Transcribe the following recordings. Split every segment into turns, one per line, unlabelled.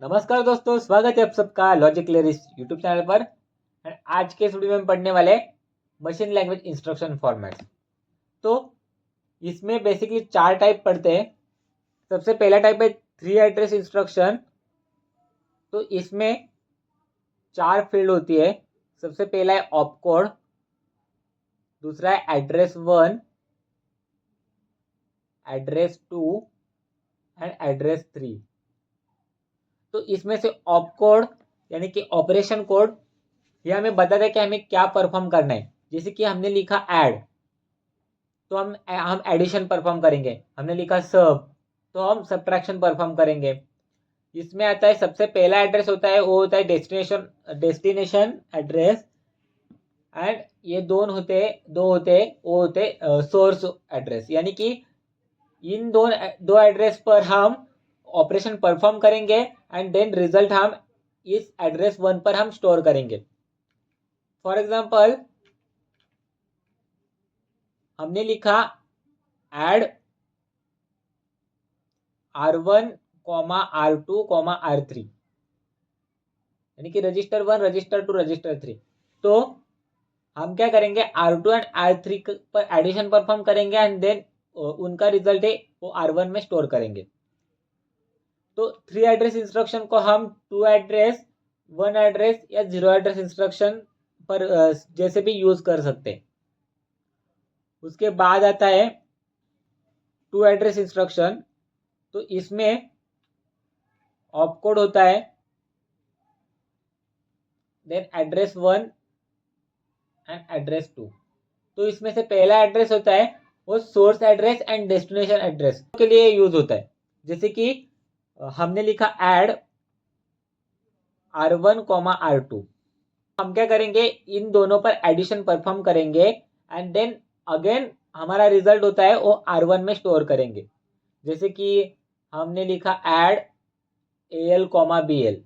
नमस्कार दोस्तों, स्वागत है आप सबका लॉजिक क्लियरिस यूट्यूब चैनल पर। आज के इस वीडियो में हम पढ़ने वाले मशीन लैंग्वेज इंस्ट्रक्शन फॉर्मेट। तो इसमें बेसिकली 4 टाइप पढ़ते हैं। सबसे पहला टाइप है 3 एड्रेस इंस्ट्रक्शन। तो इसमें 4 फील्ड होती है। सबसे पहला है ऑपकोड, दूसरा है एड्रेस 1, एड्रेस 2 एंड एड्रेस 3। तो इसमें से ऑपकोड यानी कि ऑपरेशन कोड, ये हमें बताता है कि हमें क्या परफॉर्म करना है। जैसे कि हमने लिखा ऐड, तो हम एडिशन परफॉर्म करेंगे। हमने लिखा सब, तो हम सब्ट्रैक्शन परफॉर्म करेंगे। इसमें आता है सबसे पहला एड्रेस होता है, वो होता है डेस्टिनेशन एड्रेस। एंड ये दो होते वो होते सोर्स एड्रेस। यानी कि इन दो एड्रेस पर हम ऑपरेशन परफॉर्म करेंगे एंड देन रिजल्ट हम इस एड्रेस 1 पर हम स्टोर करेंगे। फॉर एग्जाम्पल हमने लिखा ऐड R1, R2, R3, यानी कि रजिस्टर 1, रजिस्टर 2, रजिस्टर 3। तो हम क्या करेंगे, R2 एंड R3 पर एडिशन परफॉर्म करेंगे एंड देन उनका रिजल्ट है वो R1 में स्टोर करेंगे। तो 3 एड्रेस इंस्ट्रक्शन को हम 2 एड्रेस, 1 एड्रेस या 0 एड्रेस इंस्ट्रक्शन पर जैसे भी यूज कर सकते हैं। उसके बाद आता है 2 एड्रेस इंस्ट्रक्शन। तो इसमें ऑपकोड होता है, देन एड्रेस 1 एंड एड्रेस 2। तो इसमें से पहला एड्रेस होता है वो source address and destination address के लिए यूज होता है। जैसे कि हमने लिखा ऐड R1, R2। हम क्या करेंगे, इन दोनों पर एडिशन परफॉर्म करेंगे एंड देन अगेन हमारा रिजल्ट होता है वो R1 में स्टोर करेंगे। जैसे कि हमने लिखा ऐड AL, BL।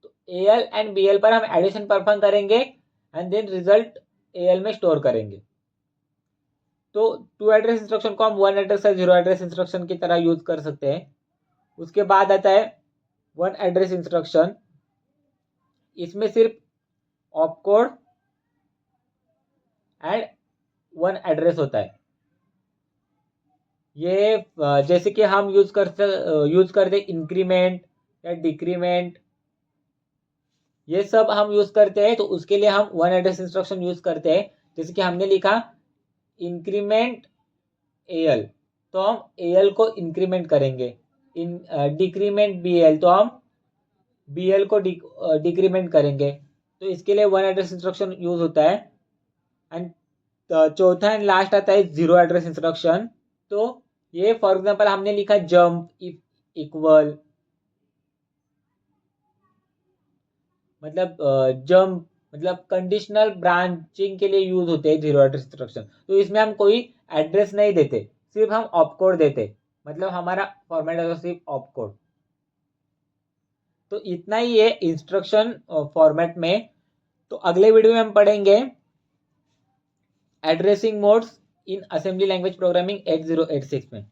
तो AL एंड BL पर हम एडिशन परफॉर्म करेंगे एंड देन रिजल्ट AL में स्टोर करेंगे। तो 2 एड्रेस इंस्ट्रक्शन को हम 1 एड्रेस या 0 एड्रेस इंस्ट्रक्शन की तरह यूज कर सकते हैं। उसके बाद आता है 1 एड्रेस इंस्ट्रक्शन। इसमें सिर्फ ऑपकोड एंड 1 एड्रेस होता है। ये जैसे कि हम यूज करते इंक्रीमेंट या डिक्रीमेंट, ये सब हम यूज करते हैं। तो उसके लिए हम 1 एड्रेस इंस्ट्रक्शन यूज करते हैं। जैसे कि हमने लिखा इंक्रीमेंट AL, तो हम AL को इंक्रीमेंट करेंगे। डिक्रीमेंट BL, तो हम BL को डिक्रीमेंट करेंगे। तो इसके लिए 1 एड्रेस इंस्ट्रक्शन यूज होता है। एंड चौथा एंड लास्ट आता है 0 एड्रेस इंस्ट्रक्शन। तो ये फॉर एग्जांपल हमने लिखा जंप, इक्वल, मतलब जंप मतलब कंडीशनल ब्रांचिंग के लिए यूज होते हैं 0 एड्रेस इंस्ट्रक्शन। तो इसमें हम कोई एड्रेस नहीं देते, सिर्फ हम ऑपकोड देते, मतलब हमारा फॉर्मेट है सिर्फ ऑपकोड। तो इतना ही है इंस्ट्रक्शन फॉर्मेट में। तो अगले वीडियो में हम पढ़ेंगे एड्रेसिंग मोड्स इन असेंबली लैंग्वेज प्रोग्रामिंग 8086 में।